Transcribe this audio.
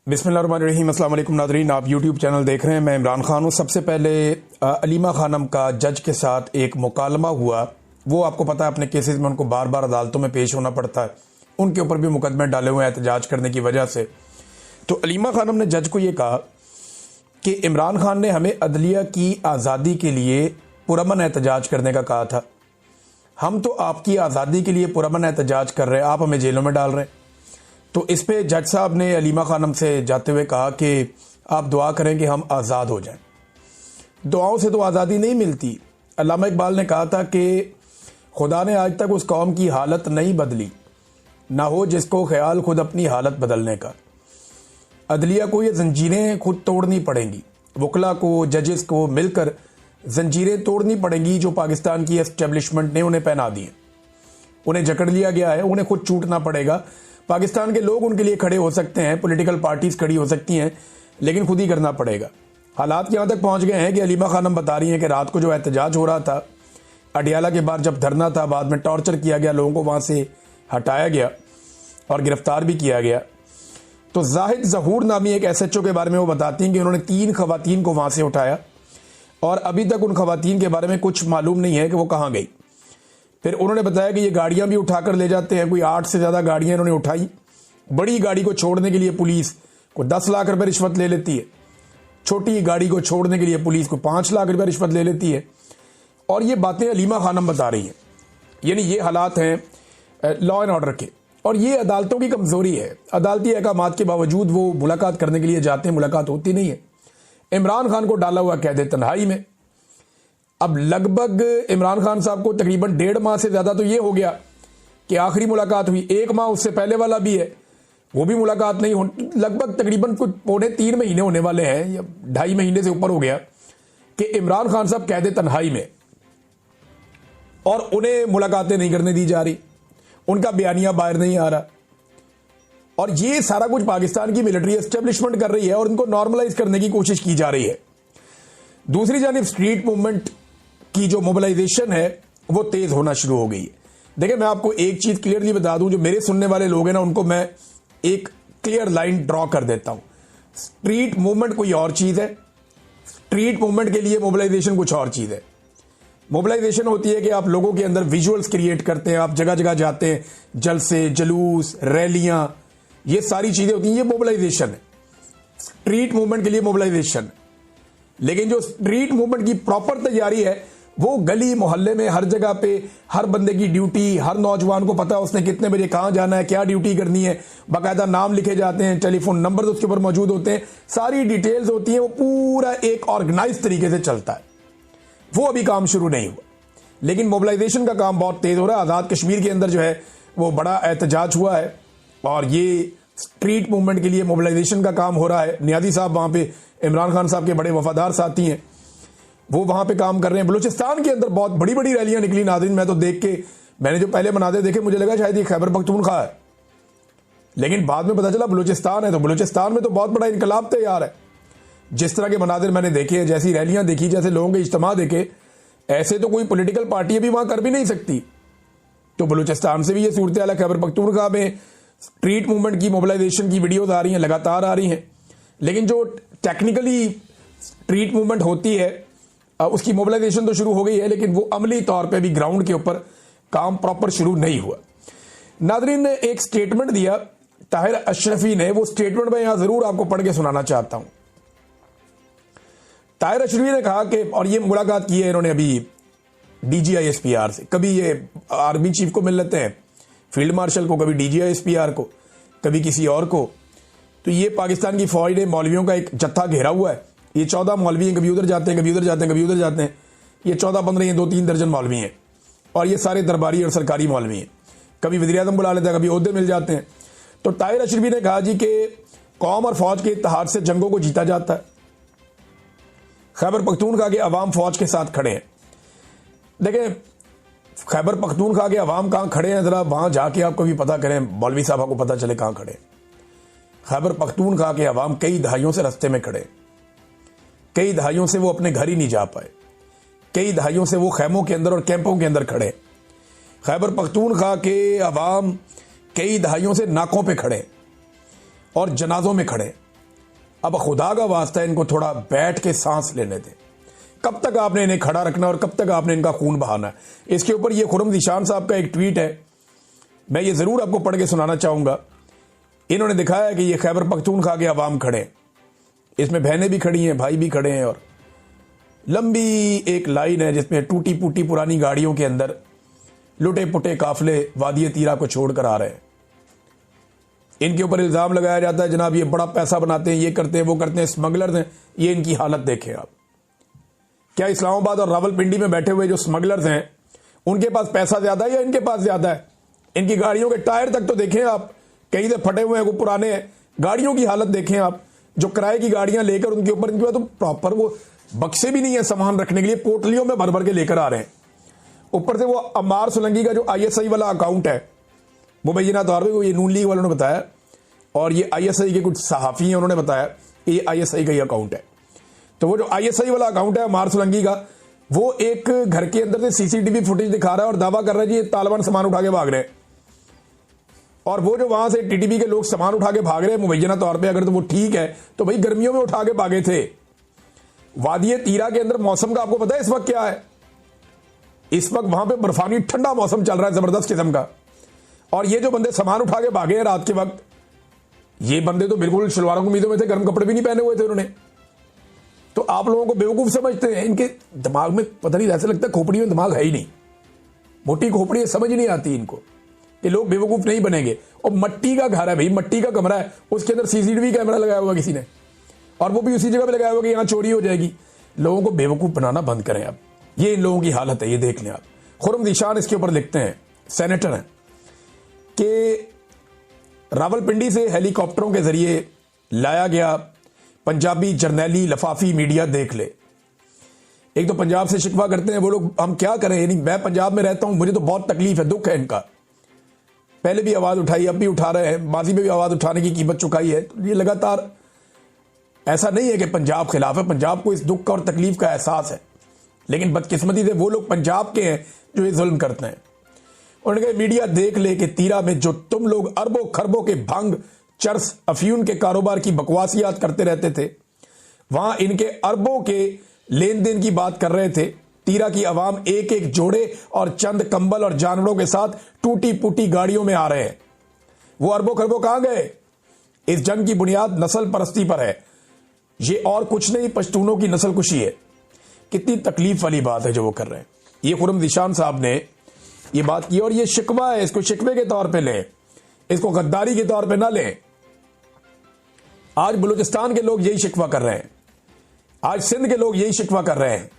बिस्मिल्लाहिर्रहमानिर्रहीम। अस्सलाम वालेकुम नाज़रीन, आप यूट्यूब चैनल देख रहे हैं। मैं इमरान खान हूँ। सबसे पहले अलीमा खानम का जज के साथ एक मुकालमा हुआ। वो आपको पता है अपने केसेस में उनको बार बार अदालतों में पेश होना पड़ता है, उनके ऊपर भी मुकदमे डाले हुए हैं एहतजाज करने की वजह से। तो अलीमा खानम ने जज को ये कहा कि इमरान खान ने हमें अदलिया की आज़ादी के लिए पुरअमन एहतजाज करने का कहा था। हम तो आपकी आज़ादी के लिए पुरअमन एहतजाज कर रहे हैं, आप हमें जेलों में डाल रहे हैं। तो इस पे जज साहब ने अलीमा खानम से जाते हुए कहा कि आप दुआ करें कि हम आज़ाद हो जाएं। दुआओं से तो आज़ादी नहीं मिलती। अल्लामा इकबाल ने कहा था कि खुदा ने आज तक उस कौम की हालत नहीं बदली, ना हो जिसको ख्याल खुद अपनी हालत बदलने का। अदलिया को ये जंजीरें खुद तोड़नी पड़ेंगी, वकला को, जजेस को मिलकर जंजीरें तोड़नी पड़ेंगी जो पाकिस्तान की एस्टेब्लिशमेंट ने उन्हें पहना दी। उन्हें जकड़ लिया गया है, उन्हें खुद छूटना पड़ेगा। पाकिस्तान के लोग उनके लिए खड़े हो सकते हैं, पॉलिटिकल पार्टीज खड़ी हो सकती हैं, लेकिन खुद ही करना पड़ेगा। हालात यहाँ तक पहुँच गए हैं कि अलीमा खानम बता रही हैं कि रात को जो एहतजाज हो रहा था अडियाला के बाद, जब धरना था, बाद में टॉर्चर किया गया, लोगों को वहाँ से हटाया गया और गिरफ्तार भी किया गया। तो जाहिद जहूर नामी एक SHO के बारे में वो बताती हैं कि उन्होंने 3 खवातीन को वहाँ से उठाया और अभी तक उन खवातीन के बारे में कुछ मालूम नहीं है कि वो कहाँ गई। फिर उन्होंने बताया कि ये गाड़ियां भी उठाकर ले जाते हैं, कोई 8 से ज़्यादा गाड़ियां इन्होंने उठाई। बड़ी गाड़ी को छोड़ने के लिए पुलिस को 10 लाख रुपए रिश्वत ले लेती है, छोटी गाड़ी को छोड़ने के लिए पुलिस को 5 लाख रुपए रिश्वत ले लेती है। और ये बातें अलीमा खानम बता रही हैं। यानी ये हालात हैं लॉ एंड ऑर्डर के, और ये अदालतों की कमज़ोरी है। अदालती अहकामात के बावजूद वो मुलाकात करने के लिए जाते हैं, मुलाकात होती नहीं है। इमरान खान को डाला हुआ कैद तन्हाई में। अब लगभग इमरान खान साहब को तकरीबन 1.5 माह से ज़्यादा तो ये हो गया कि आखिरी मुलाकात हुई। 1 माह उससे पहले वाला भी है, वो भी मुलाकात नहीं हो। लगभग तकरीबन कुछ 2.5 महीने होने वाले हैं, या 2.5 महीने से ऊपर हो गया कि इमरान खान साहब कैद तन्हाई में, और उन्हें मुलाकातें नहीं करने दी जा रही, उनका बयानिया बाहर नहीं आ रहा। और ये सारा कुछ पाकिस्तान की मिलिट्री एस्टेब्लिशमेंट कर रही है और इनको नॉर्मलाइज करने की कोशिश की जा रही है। दूसरी जानिब स्ट्रीट मूवमेंट की जो मोबिलाइजेशन है वो तेज होना शुरू हो गई है। देखिए, मैं आपको एक चीज क्लियरली बता दूं, जो मेरे सुनने वाले लोग हैं ना, उनको मैं एक क्लियर लाइन ड्रॉ कर देता हूं। स्ट्रीट मूवमेंट कोई और चीज है, स्ट्रीट मूवमेंट के लिए मोबिलाइजेशन कुछ और चीज है। मोबिलाइजेशन होती है कि आप लोगों के अंदर विजुअल्स क्रिएट करते हैं, आप जगह जगह जाते हैं, जलसे, जुलूस, रैलियां, ये सारी चीजें होती हैं, ये मोबिलाइजेशन है। स्ट्रीट मूवमेंट के लिए मोबिलाइजेशन। लेकिन जो स्ट्रीट मूवमेंट की प्रॉपर तैयारी है वो गली मोहल्ले में, हर जगह पे, हर बंदे की ड्यूटी, हर नौजवान को पता है उसने कितने बजे कहां जाना है, क्या ड्यूटी करनी है, बाकायदा नाम लिखे जाते हैं, टेलीफोन नंबर उसके ऊपर मौजूद होते हैं, सारी डिटेल्स होती हैं। वो पूरा एक ऑर्गेनाइज तरीके से चलता है। वो अभी काम शुरू नहीं हुआ, लेकिन मोबिलाइजेशन का काम बहुत तेज हो रहा है। आज़ाद कश्मीर के अंदर जो है वो बड़ा एहतजाज हुआ है और ये स्ट्रीट मूवमेंट के लिए मोबिलाइजेशन का काम हो रहा है। नियाज़ी साहब वहां पे इमरान खान साहब के बड़े वफादार साथी हैं, वो वहां पे काम कर रहे हैं। बलूचिस्तान के अंदर बहुत बड़ी बड़ी रैलियां निकली नाज़रीन। मैं तो देख के, मैंने जो पहले मनाज़िर देखे मुझे लगा शायद ये खैबर पख्तूनख्वा है, लेकिन बाद में पता चला बलूचिस्तान है। तो बलूचिस्तान में तो बहुत बड़ा इनकलाब तैयार है। जिस तरह के मनाज़िर मैंने देखे, जैसी रैलियां देखी, जैसे लोगों के इज्तिमा देखे, ऐसे तो कोई पोलिटिकल पार्टी अभी वहां कर भी नहीं सकती। तो बलूचिस्तान से भी ये सूरत हाल है। खैबर पख्तूनख्वा में स्ट्रीट मूवमेंट की मोबिलाइजेशन की वीडियोज आ रही हैं, लगातार आ रही हैं, लेकिन जो टेक्निकली स्ट्रीट मूवमेंट होती है उसकी मोबिलाइजेशन तो शुरू हो गई है, लेकिन वो अमली तौर पे भी ग्राउंड के ऊपर काम प्रॉपर शुरू नहीं हुआ। नादरीन ने एक स्टेटमेंट दिया ताहिर अशरफी ने, वो स्टेटमेंट मैं यहां जरूर आपको पढ़ के सुनाना चाहता हूं। ताहिर अशरफी ने कहा कि, और ये मुलाकात की है इन्होंने अभी DGISPR से, कभी ये आर्मी चीफ को मिल लेते हैं, फील्ड मार्शल को, कभी DGISPR को, कभी किसी और को। तो ये पाकिस्तान की फौज ने मौलवियों का एक जत्था घेरा हुआ है। ये 14 मौलवी हैं, कभी उधर जाते हैं, कभी उधर जाते हैं, कभी उधर जाते हैं। ये 14-15 ये 2-3 दर्जन मौलवी हैं, और ये सारे दरबारी और सरकारी मौलवी हैं। कभी वज़ीर आज़म बुला लेता है, कभी ओहदे मिल जाते हैं। तो ताहिर अशरफी ने कहा जी कि कौम और फौज के इत्तेहाद से जंगों को जीता जाता है। खैबर पख्तूनख्वा के अवाम फौज के साथ खड़े हैं। देखें, खैबर पख्तूनख्वा के अवाम कहां खड़े हैं, जरा वहां जाके आप कभी पता करें, मौलवी साहब को पता चले कहां खड़े हैं। खैबर पख्तूनख्वा के अवाम कई दहाइयों से रास्ते में खड़े, कई दहाइयों से वो अपने घर ही नहीं जा पाए, कई दहाइयों से वो खैमों के अंदर और कैंपों के अंदर खड़े। खैबर पख्तूनख्वा के अवाम कई दहाइयों से नाकों पे खड़े और जनाजों में खड़े अब खुदा का वास्ता इनको थोड़ा बैठ के सांस लेने दें। कब तक आपने इन्हें खड़ा रखना और कब तक आपने इनका खून बहाना है? इसके ऊपर ये खुर्रम ज़ीशान साहब का एक ट्वीट है, मैं ये ज़रूर आपको पढ़ के सुनाना चाहूँगा। इन्होंने दिखाया है कि ये खैबर पख्तूनख्वा के अवाम खड़े हैं, इसमें बहनें भी खड़ी हैं, भाई भी खड़े हैं, और लंबी एक लाइन है जिसमें टूटी फूटी पुरानी गाड़ियों के अंदर लुटे पुटे काफिले वादी तीरा को छोड़कर आ रहे हैं। इनके ऊपर इल्ज़ाम लगाया जाता है जनाब ये बड़ा पैसा बनाते हैं, ये करते हैं, वो करते हैं, स्मगलर्स हैं। ये इनकी हालत देखें आप। क्या इस्लामाबाद और रावलपिंडी में बैठे हुए जो स्मगलर्स हैं उनके पास पैसा ज्यादा है या इनके पास ज्यादा है? इनकी गाड़ियों के टायर तक तो देखें आप, कहीं से फटे हुए हैं, वो पुराने हैं। गाड़ियों की हालत देखें आप, जो किराए की गाड़ियां लेकर उनके ऊपर इनके पास तो प्रॉपर वो बक्से भी नहीं है सामान रखने के लिए, पोटलियों में भर भर के लेकर आ रहे हैं। ऊपर से वो अम्मार सोलंकी का जो ISI वाला अकाउंट है, मुबैना तौर पर ये नून लीग वालों ने बताया, और ये ISI के कुछ सहाफ़ी हैं, उन्होंने बताया कि ये ISI का ही अकाउंट है। तो वो जो ISI वाला अकाउंट है अम्मार सोलंकी का, वो एक घर के अंदर से CCTV फुटेज दिखा रहा है और दावा कर रहा है जी ये तालिबान सामान उठा के भाग रहे हैं। और वो जो वहां से TTP के लोग सामान उठा के भाग रहे हैं मुबैना तौर पे, अगर तो वो ठीक है तो भाई गर्मियों में उठा के भागे थे। वादी तीरा के अंदर मौसम का आपको पता है इस वक्त क्या है? इस वक्त वहां पे बर्फानी ठंडा मौसम चल रहा है जबरदस्त किस्म का, और ये जो बंदे सामान उठा के भागे हैं रात के वक्त, ये बंदे तो बिल्कुल शलवारों कमीजों में थे, गर्म कपड़े भी नहीं पहने हुए थे उन्होंने। तो आप लोगों को बेवकूफ समझते हैं, इनके दिमाग में पता नहीं, ऐसा लगता है खोपड़ी में दिमाग है ही नहीं, मोटी खोपड़ी है, समझ ही नहीं आती इनको कि लोग बेवकूफ नहीं बनेंगे। और मट्टी का घर है भाई, मट्टी का कमरा है, उसके अंदर CCTV कैमरा लगाया हुआ किसी ने, और वो भी उसी जगह पे लगाया हुआ कि यहां चोरी हो जाएगी। लोगों को बेवकूफ बनाना बंद करें आप। ये इन लोगों की हालत है, ये देख लें आप। खुर्रम ज़ीशान इसके ऊपर लिखते हैं, सेनेटर हैं, कि रावलपिंडी से हेलीकॉप्टरों के जरिए लाया गया पंजाबी जर्नैली लफाफी मीडिया देख ले। एक तो पंजाब से शिकवा करते हैं वो लोग, हम क्या करें, यानी मैं पंजाब में रहता हूं, मुझे तो बहुत तकलीफ है, दुख है इनका। पहले भी आवाज उठाई, अब भी उठा रहे हैं, माजी में भी आवाज उठाने की कीमत चुकाई है। तो ये लगातार, ऐसा नहीं है कि पंजाब खिलाफ है, पंजाब को इस दुख का और तकलीफ का एहसास है, लेकिन बदकिस्मती से वो लोग पंजाब के हैं जो ये जुल्म करते हैं। उन्होंने कहा मीडिया देख ले कि तीरा में जो तुम लोग अरबों खरबों के भंग, चरस, अफयून के कारोबार की बकवासियात करते रहते थे, वहां इनके अरबों के लेन देन की बात कर रहे थे। तीरा की आवाम एक एक जोड़े और चंद कंबल और जानवरों के साथ टूटी फूटी गाड़ियों में आ रहे हैं। वो अरबों खरबों कहां गए? इस जंग की बुनियाद नस्ल परस्ती पर है, ये और कुछ नहीं, पश्तूनों की नस्ल कुशी है। कितनी तकलीफ वाली बात है जो वो कर रहे हैं। ये खुर्रम ज़ीशान साहब ने ये बात की, और ये शिकवा है, इसको शिकवे के तौर पे लें, इसको गद्दारी के तौर पे ना लें। आज बलूचिस्तान के लोग यही शिकवा कर रहे हैं, आज सिंध के लोग यही शिकवा कर रहे हैं